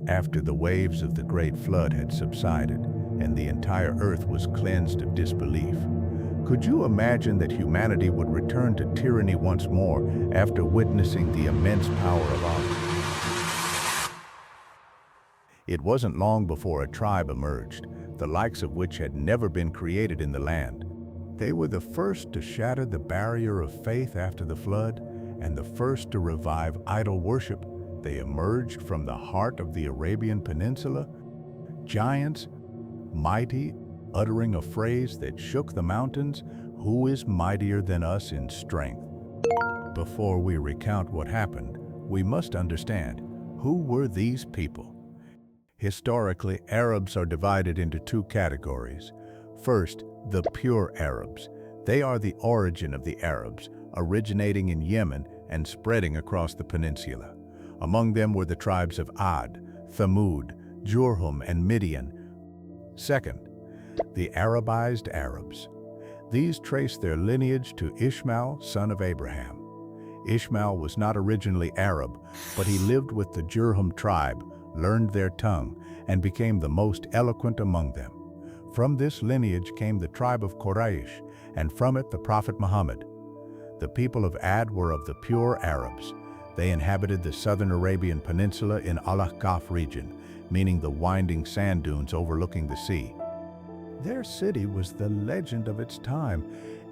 after the waves of the great flood had subsided and the entire earth was cleansed of disbelief. Could you imagine that humanity would return to tyranny once more after witnessing the immense power of Allah? It wasn't long before a tribe emerged, the likes of which had never been created in the land. They were the first to shatter the barrier of faith after the flood, and the first to revive idol worship. They emerged from the heart of the Arabian Peninsula, giants, mighty, uttering a phrase that shook the mountains, "Who is mightier than us in strength?" Before we recount what happened, we must understand, who were these people? Historically, Arabs are divided into two categories. First, the pure Arabs. They are the origin of the Arabs, originating in Yemen and spreading across the peninsula. Among them were the tribes of Ad, Thamud, Jurhum, and Midian. Second, the Arabized Arabs. These trace their lineage to Ishmael, son of Abraham. Ishmael was not originally Arab, but he lived with the Jurhum tribe, learned their tongue, and became the most eloquent among them. From this lineage came the tribe of Quraysh, and from it the Prophet Muhammad. The people of Ad were of the pure Arabs. They inhabited the southern Arabian Peninsula in Al-Ahqaf region, meaning the winding sand dunes overlooking the sea. Their city was the legend of its time,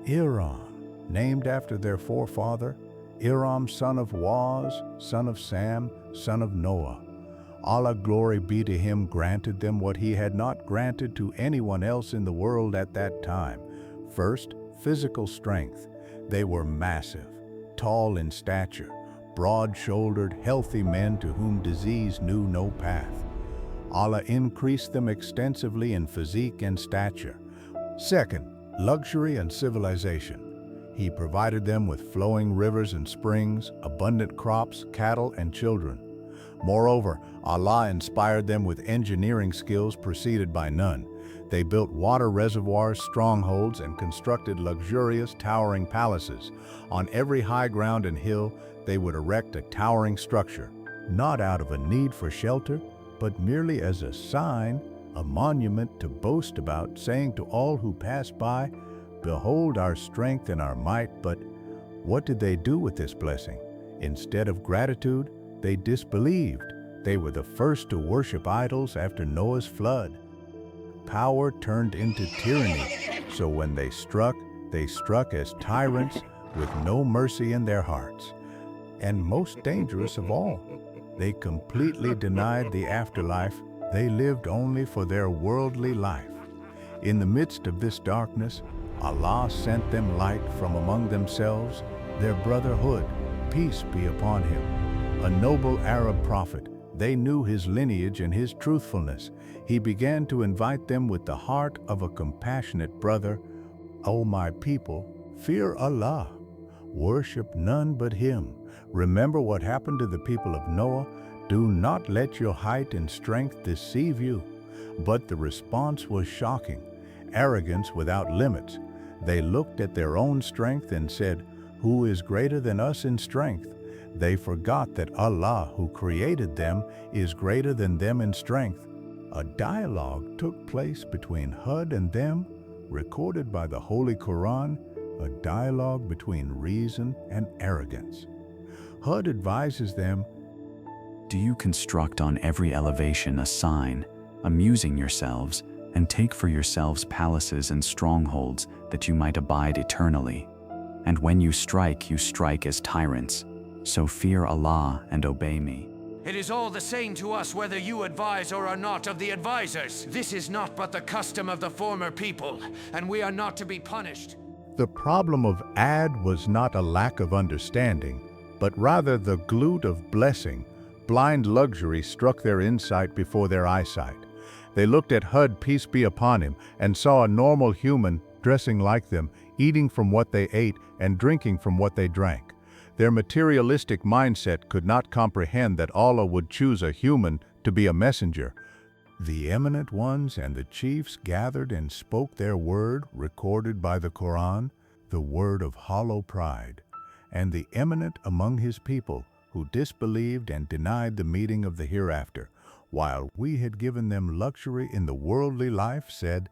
Iram, named after their forefather, Iram, son of Waz, son of Sam, son of Noah. Allah, glory be to him, granted them what he had not granted to anyone else in the world at that time. First, physical strength. They were massive, tall in stature, broad-shouldered, healthy men to whom disease knew no path. Allah increased them extensively in physique and stature. Second, luxury and civilization. He provided them with flowing rivers and springs, abundant crops, cattle, and children. Moreover, Allah inspired them with engineering skills preceded by none. They built water reservoirs, strongholds, and constructed luxurious, towering palaces. On every high ground and hill, they would erect a towering structure, not out of a need for shelter, but merely as a sign, a monument to boast about, saying to all who pass by, "Behold our strength and our might." But what did they do with this blessing? Instead of gratitude, they disbelieved. They were the first to worship idols after Noah's flood. Power turned into tyranny, so when they struck as tyrants with no mercy in their hearts. And most dangerous of all, they completely denied the afterlife. They lived only for their worldly life. In the midst of this darkness, Allah sent them light from among themselves, their brotherhood, peace be upon him. A noble Arab prophet, they knew his lineage and his truthfulness. He began to invite them with the heart of a compassionate brother. "O my people, fear Allah. Worship none but him. Remember what happened to the people of Noah. Do not let your height and strength deceive you." But the response was shocking. Arrogance without limits. They looked at their own strength and said, "Who is greater than us in strength?" They forgot that Allah, who created them, is greater than them in strength. A dialogue took place between Hud and them, recorded by the Holy Quran, a dialogue between reason and arrogance. Hud advises them, "Do you construct on every elevation a sign, amusing yourselves, and take for yourselves palaces and strongholds that you might abide eternally? And when you strike as tyrants. So fear Allah and obey me." It is all the same to us whether you advise or are not of the advisors. This is not but the custom of the former people, and we are not to be punished. The problem of Ad was not a lack of understanding, but rather the glut of blessing. Blind luxury struck their insight before their eyesight. They looked at Hud, peace be upon him, and saw a normal human dressing like them, eating from what they ate and drinking from what they drank. Their materialistic mindset could not comprehend that Allah would choose a human to be a messenger. The eminent ones and the chiefs gathered and spoke their word, recorded by the Quran, the word of hollow pride. And the eminent among his people, who disbelieved and denied the meeting of the hereafter, while we had given them luxury in the worldly life, said,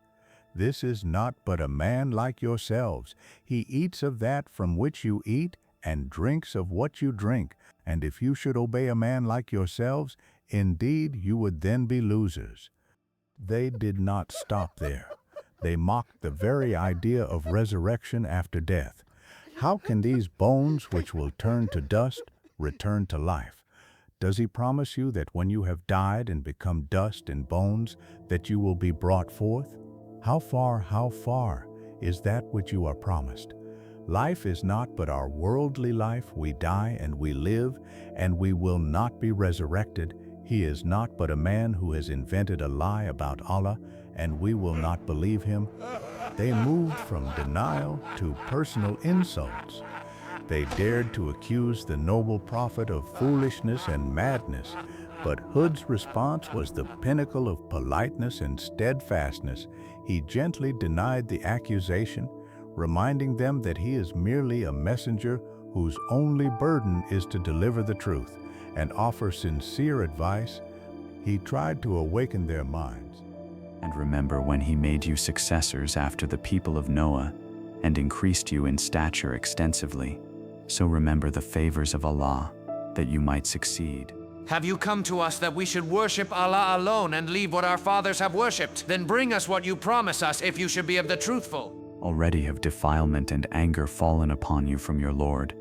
"This is not but a man like yourselves. He eats of that from which you eat, and drinks of what you drink. And if you should obey a man like yourselves, indeed you would then be losers." They did not stop there. They mocked the very idea of resurrection after death. How can these bones, which will turn to dust, return to life? Does he promise you that when you have died and become dust and bones, that you will be brought forth? How far is that which you are promised? Life is not but our worldly life. We die and we live, and we will not be resurrected. He is not but a man who has invented a lie about Allah, and we will not believe him. They moved from denial to personal insults. They dared to accuse the noble prophet of foolishness and madness, but Hud's response was the pinnacle of politeness and steadfastness. He gently denied the accusation, reminding them that he is merely a messenger whose only burden is to deliver the truth and offer sincere advice. He tried to awaken their minds. And remember when he made you successors after the people of Noah and increased you in stature extensively. So remember the favors of Allah, that you might succeed. Have you come to us that we should worship Allah alone and leave what our fathers have worshipped? Then bring us what you promise us if you should be of the truthful. Already have defilement and anger fallen upon you from your Lord.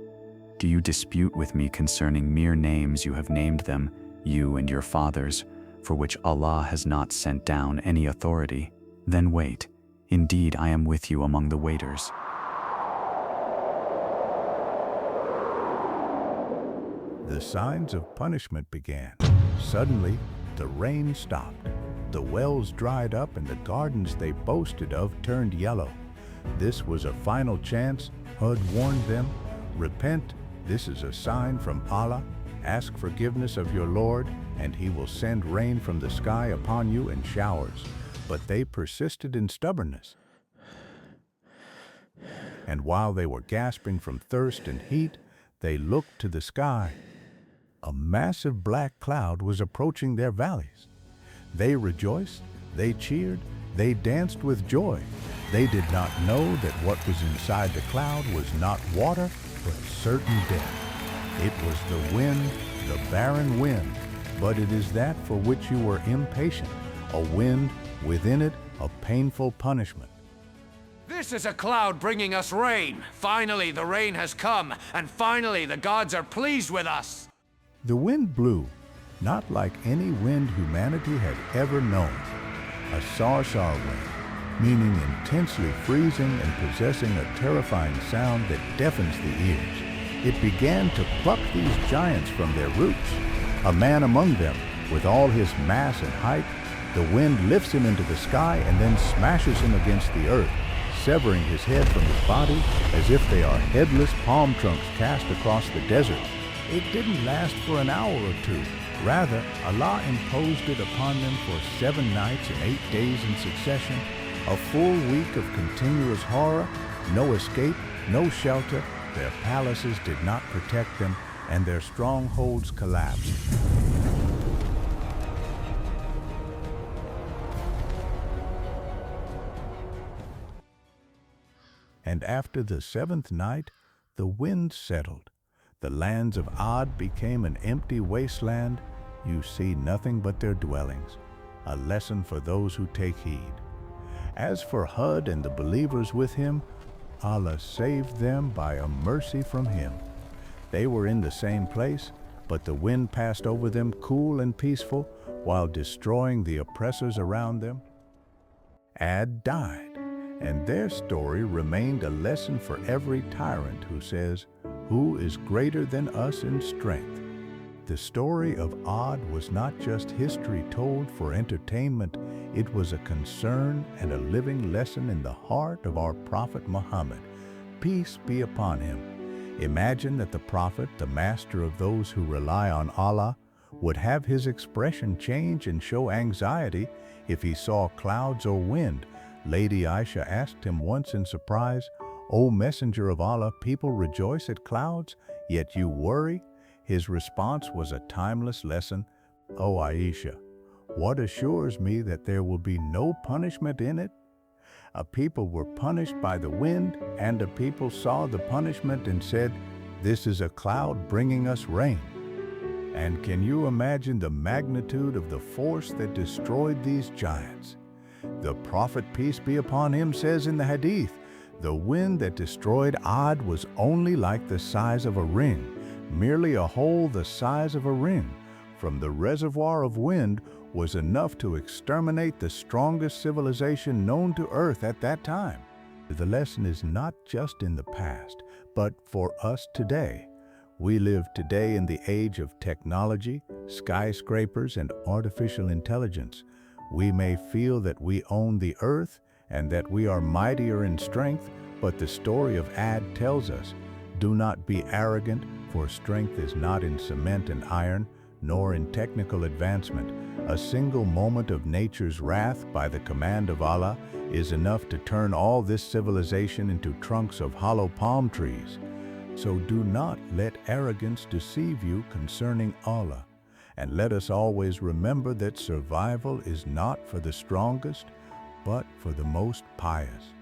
Do you dispute with me concerning mere names you have named them, you and your fathers, for which Allah has not sent down any authority? Then wait. Indeed, I am with you among the waiters. The signs of punishment began. Suddenly, the rain stopped. The wells dried up and the gardens they boasted of turned yellow. This was a final chance. Hud warned them, "Repent, this is a sign from Allah. Ask forgiveness of your Lord, and he will send rain from the sky upon you in showers." But they persisted in stubbornness. And while they were gasping from thirst and heat, they looked to the sky. A massive black cloud was approaching their valleys. They rejoiced, they cheered, they danced with joy. They did not know that what was inside the cloud was not water, but certain death. It was the wind, the barren wind, but it is that for which you were impatient, a wind, within it a painful punishment. This is a cloud bringing us rain. Finally, the rain has come, and finally the gods are pleased with us. The wind blew, not like any wind humanity had ever known. A sarsar wind, meaning intensely freezing and possessing a terrifying sound that deafens the ears. It began to pluck these giants from their roots. A man among them, with all his mass and height, the wind lifts him into the sky and then smashes him against the earth, severing his head from his body as if they are headless palm trunks cast across the desert. It didn't last for an hour or two. Rather, Allah imposed it upon them for 7 nights and 8 days in succession, a full week of continuous horror, no escape, no shelter. Their palaces did not protect them, and their strongholds collapsed. And after the 7th night, the wind settled. The lands of Ad became an empty wasteland. You see nothing but their dwellings, a lesson for those who take heed. As for Hud and the believers with him, Allah saved them by a mercy from him. They were in the same place, but the wind passed over them cool and peaceful while destroying the oppressors around them. Ad died, and their story remained a lesson for every tyrant who says, "Who is greater than us in strength?" The story of Ad was not just history told for entertainment, it was a concern and a living lesson in the heart of our Prophet Muhammad. Peace be upon him. Imagine that the Prophet, the master of those who rely on Allah, would have his expression change and show anxiety if he saw clouds or wind. Lady Aisha asked him once in surprise, "O Messenger of Allah, people rejoice at clouds, yet you worry?" His response was a timeless lesson. "O Aisha, What assures me that there will be no punishment in it? A people were punished by the wind, and a people saw the punishment and said, "This is a cloud bringing us rain." And can you imagine the magnitude of the force that destroyed these giants? The Prophet, peace be upon him, says in the Hadith, the wind that destroyed Ad was only like the size of a ring, merely a hole the size of a ring from the reservoir of wind was enough to exterminate the strongest civilization known to Earth at that time. The lesson is not just in the past, but for us today. We live today in the age of technology, skyscrapers, and artificial intelligence. We may feel that we own the earth and that we are mightier in strength, but the story of Ad tells us, "Do not be arrogant, for strength is not in cement and iron, nor in technical advancement. A single moment of nature's wrath by the command of Allah is enough to turn all this civilization into trunks of hollow palm trees." So do not let arrogance deceive you concerning Allah. And let us always remember that survival is not for the strongest, but for the most pious.